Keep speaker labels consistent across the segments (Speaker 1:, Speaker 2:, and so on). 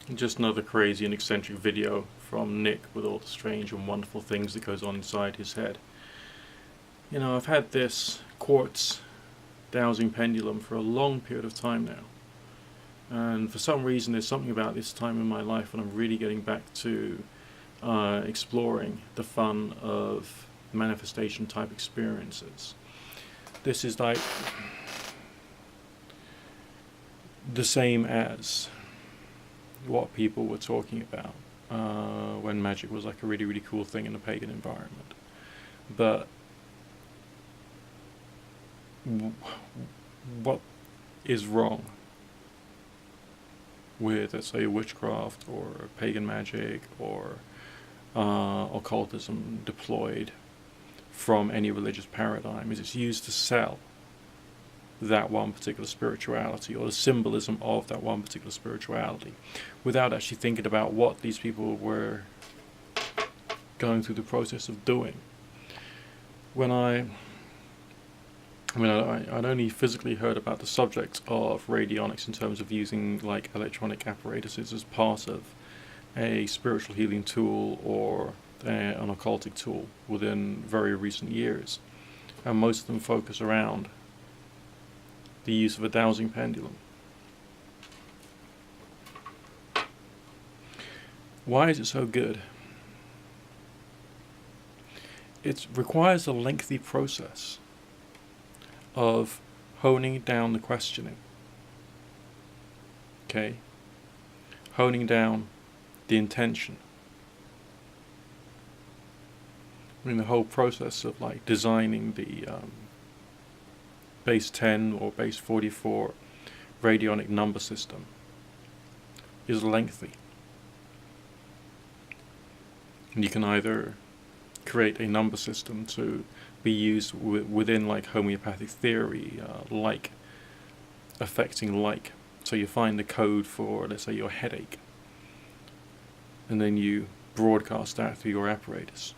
Speaker 1: Just another crazy and eccentric video from Nick with all the strange and wonderful things that goes on inside his head. You know, I've had this quartz dowsing pendulum for a long period of time now. And for some reason there's something about this time in my life when I'm really getting back to exploring the fun of manifestation type experiences. This is like the same as what people were talking about when magic was like a really, really cool thing in a pagan environment. But what is wrong with, let's say, witchcraft or pagan magic or occultism deployed from any religious paradigm is it's used to sell that one particular spirituality or the symbolism of that one particular spirituality without actually thinking about what these people were going through the process of doing. I'd only physically heard about the subject of radionics in terms of using like electronic apparatuses as part of a spiritual healing tool or an occultic tool within very recent years, and most of them focus around the use of a dowsing pendulum. Why is it so good? It requires a lengthy process of honing down the questioning. Okay? Honing down the intention. I mean, the whole process of like designing the base 10 or base 44 radionic number system is lengthy. And you can either create a number system to be used within like homeopathic theory, like affecting like. So you find the code for, let's say, your headache, and then you broadcast that through your apparatus.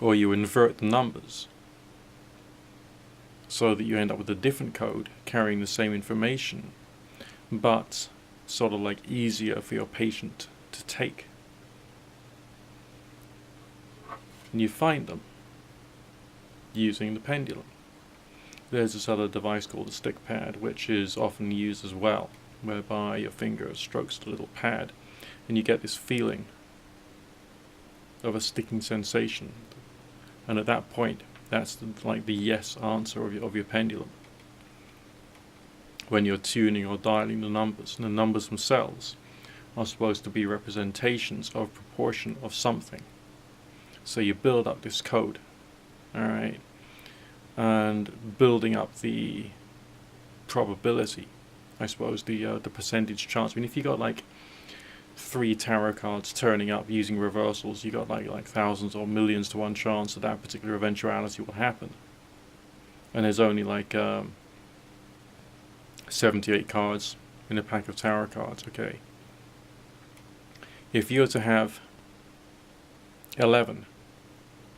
Speaker 1: Or you invert the numbers so that you end up with a different code carrying the same information, but sort of like easier for your patient to take. And you find them using the pendulum. There's this other device called a stick pad, which is often used as well, whereby your finger strokes the little pad and you get this feeling of a sticking sensation. And at that point, that's like the yes answer of your pendulum. When you're tuning or dialing the numbers, and the numbers themselves are supposed to be representations of proportion of something. So you build up this code, alright, and building up the probability, I suppose, the percentage chance. I mean, if you got like 3 tarot cards turning up using reversals, you got like thousands or millions to 1 chance that that particular eventuality will happen. And there's only like 78 cards in a pack of tarot cards, okay. If you were to have 11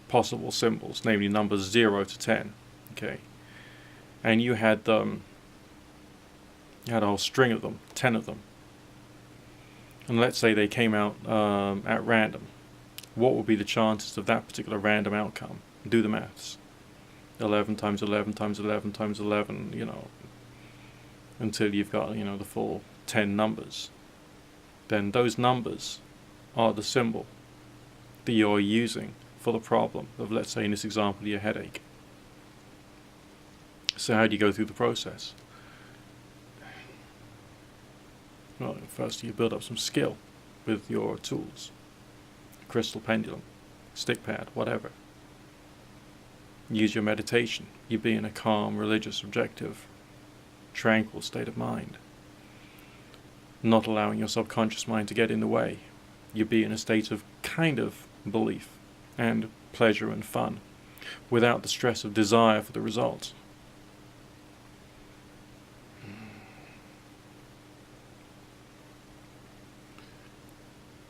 Speaker 1: possible symbols, namely numbers 0 to 10, okay, and you had a whole string of them, 10 of them, and let's say they came out at random, what would be the chances of that particular random outcome? Do the maths. 11 times 11 times 11 times 11, you know, until you've got, you know, the full 10 numbers. Then those numbers are the symbol that you're using for the problem of, let's say in this example, your headache. So how do you go through the process? Well, first you build up some skill with your tools. Crystal pendulum, stick pad, whatever. Use your meditation. You be in a calm, religious, objective, tranquil state of mind. Not allowing your subconscious mind to get in the way. You be in a state of kind of belief and pleasure and fun, without the stress of desire for the results.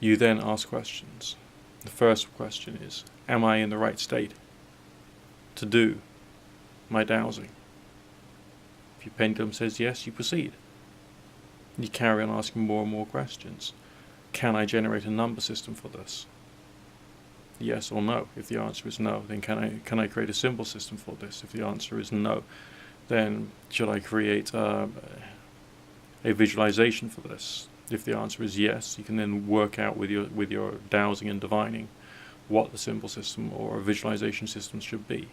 Speaker 1: You then ask questions. The first question is, am I in the right state to do my dowsing? If your pendulum says yes, you proceed. You carry on asking more and more questions. Can I generate a number system for this? Yes or no. If the answer is no, then can I create a symbol system for this? If the answer is no, then should I create a visualization for this? If the answer is yes, you can then work out with your dowsing and divining what the symbol system or visualization system should be.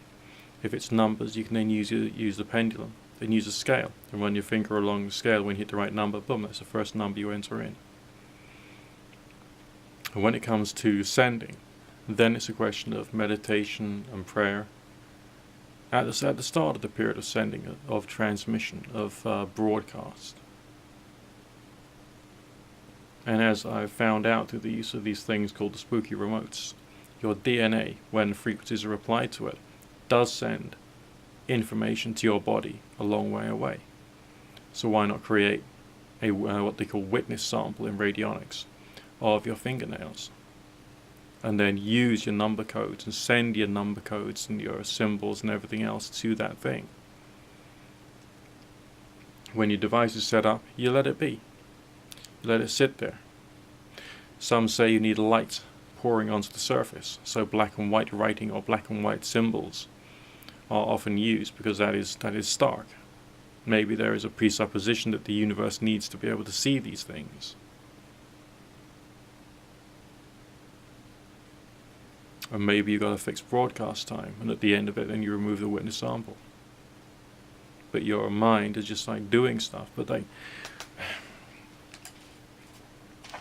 Speaker 1: If it's numbers, you can then use the pendulum, then use a scale, and run your finger along the scale. When you hit the right number, boom, that's the first number you enter in. And when it comes to sending, then it's a question of meditation and prayer. At the start of the period of sending, of transmission, of broadcast. And as I've found out through the use of these things called the spooky remotes, your DNA, when frequencies are applied to it, does send information to your body a long way away. So why not create a what they call witness sample in radionics of your fingernails, and then use your number codes and send your number codes and your symbols and everything else to that thing. When your device is set up, you let it be. You let it sit there. Some say you need light pouring onto the surface, so black and white writing or black and white symbols are often used because that is stark. Maybe there is a presupposition that the universe needs to be able to see these things. Or maybe you got a fixed broadcast time, and at the end of it, then you remove the witness sample. But your mind is just like doing stuff. But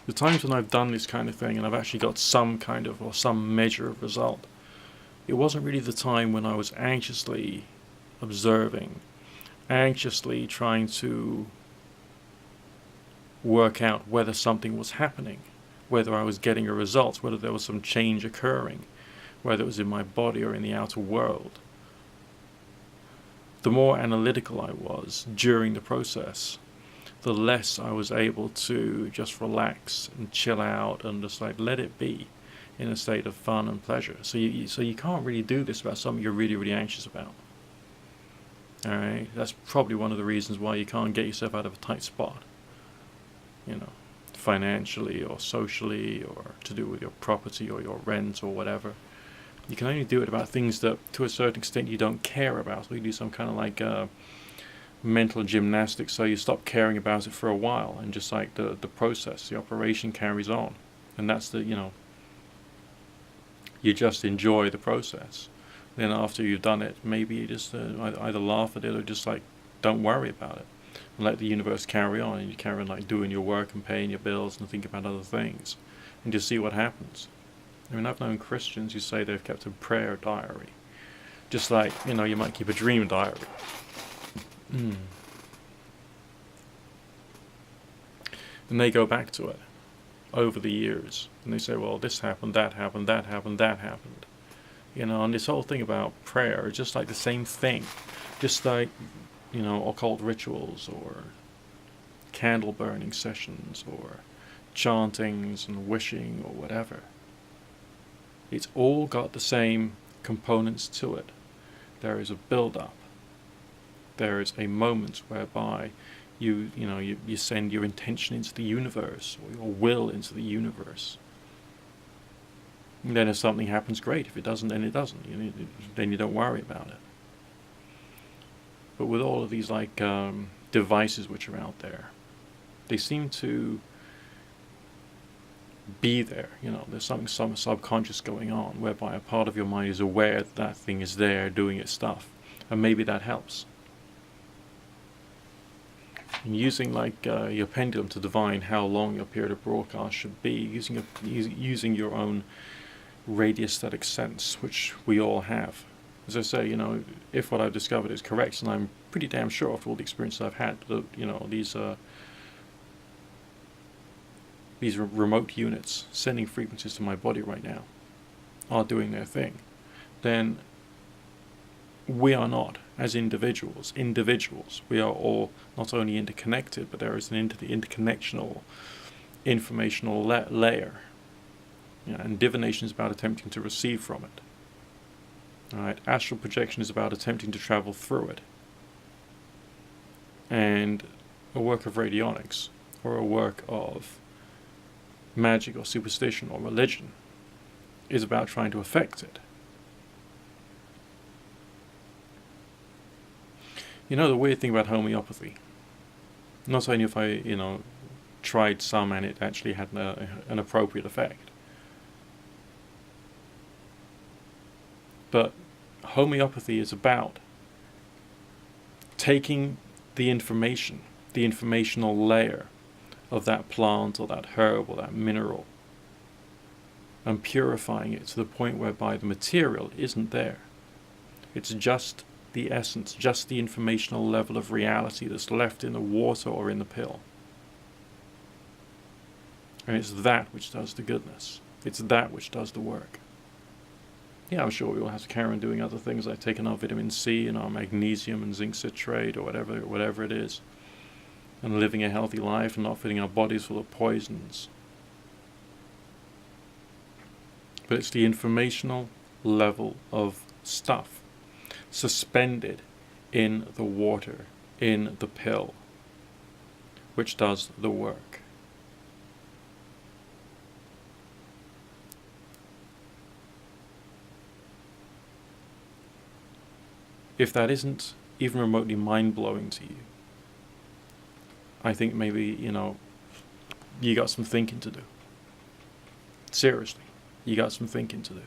Speaker 1: the times when I've done this kind of thing, and I've actually got some kind of or some measure of result, it wasn't really the time when I was anxiously observing, anxiously trying to work out whether something was happening, whether I was getting a result, whether there was some change occurring, whether it was in my body or in the outer world. The more analytical I was during the process, the less I was able to just relax and chill out and just like let it be in a state of fun and pleasure. So you can't really do this about something you're really, really anxious about. Alright, that's probably one of the reasons why you can't get yourself out of a tight spot. You know, financially or socially, or to do with your property or your rent or whatever. You can only do it about things that to a certain extent you don't care about. So you do some kind of like mental gymnastics, so you stop caring about it for a while, and just like the process, the operation carries on. And that's you just enjoy the process. Then after you've done it, maybe you just either laugh at it or just like don't worry about it and let the universe carry on, and you carry on like doing your work and paying your bills and think about other things and just see what happens. I mean, I've known Christians who say they've kept a prayer diary, just like, you know, you might keep a dream diary. And they go back to it over the years, and they say, well, this happened, that happened, that happened, that happened. You know, and this whole thing about prayer is just like the same thing. Just like, you know, occult rituals or candle burning sessions or chantings and wishing or whatever. It's all got the same components to it. There is a build-up. There is a moment whereby you send your intention into the universe, or your will into the universe. And then if something happens, great. If it doesn't, then it doesn't. Then you don't worry about it. But with all of these like devices which are out there, they seem to be there. You know, there's something some subconscious going on, whereby a part of your mind is aware that that thing is there doing its stuff, and maybe that helps. And using like your pendulum to divine how long your period of broadcast should be, using your own radiesthetic sense, which we all have. As I say, you know, if what I've discovered is correct, and I'm pretty damn sure after all the experiences I've had, that, you know, these remote units sending frequencies to my body right now are doing their thing, then we are not, as individuals, we are all not only interconnected, but there is an interconnectional, informational layer. You know, and divination is about attempting to receive from it. Alright, astral projection is about attempting to travel through it. And a work of radionics or a work of magic or superstition or religion is about trying to affect it. You know, the weird thing about homeopathy, not only if I, tried some and it actually had an appropriate effect, but homeopathy is about taking the information, the informational layer of that plant or that herb or that mineral, and purifying it to the point whereby the material isn't there. It's just the essence, just the informational level of reality that's left in the water or in the pill. And it's that which does the goodness. It's that which does the work. Yeah, I'm sure we will have to carry on doing other things like taking our vitamin C and our magnesium and zinc citrate or whatever it is, and living a healthy life and not filling our bodies full of poisons. But it's the informational level of stuff suspended in the water, in the pill, which does the work. If that isn't even remotely mind-blowing to you, I think maybe, you got some thinking to do. Seriously, you got some thinking to do.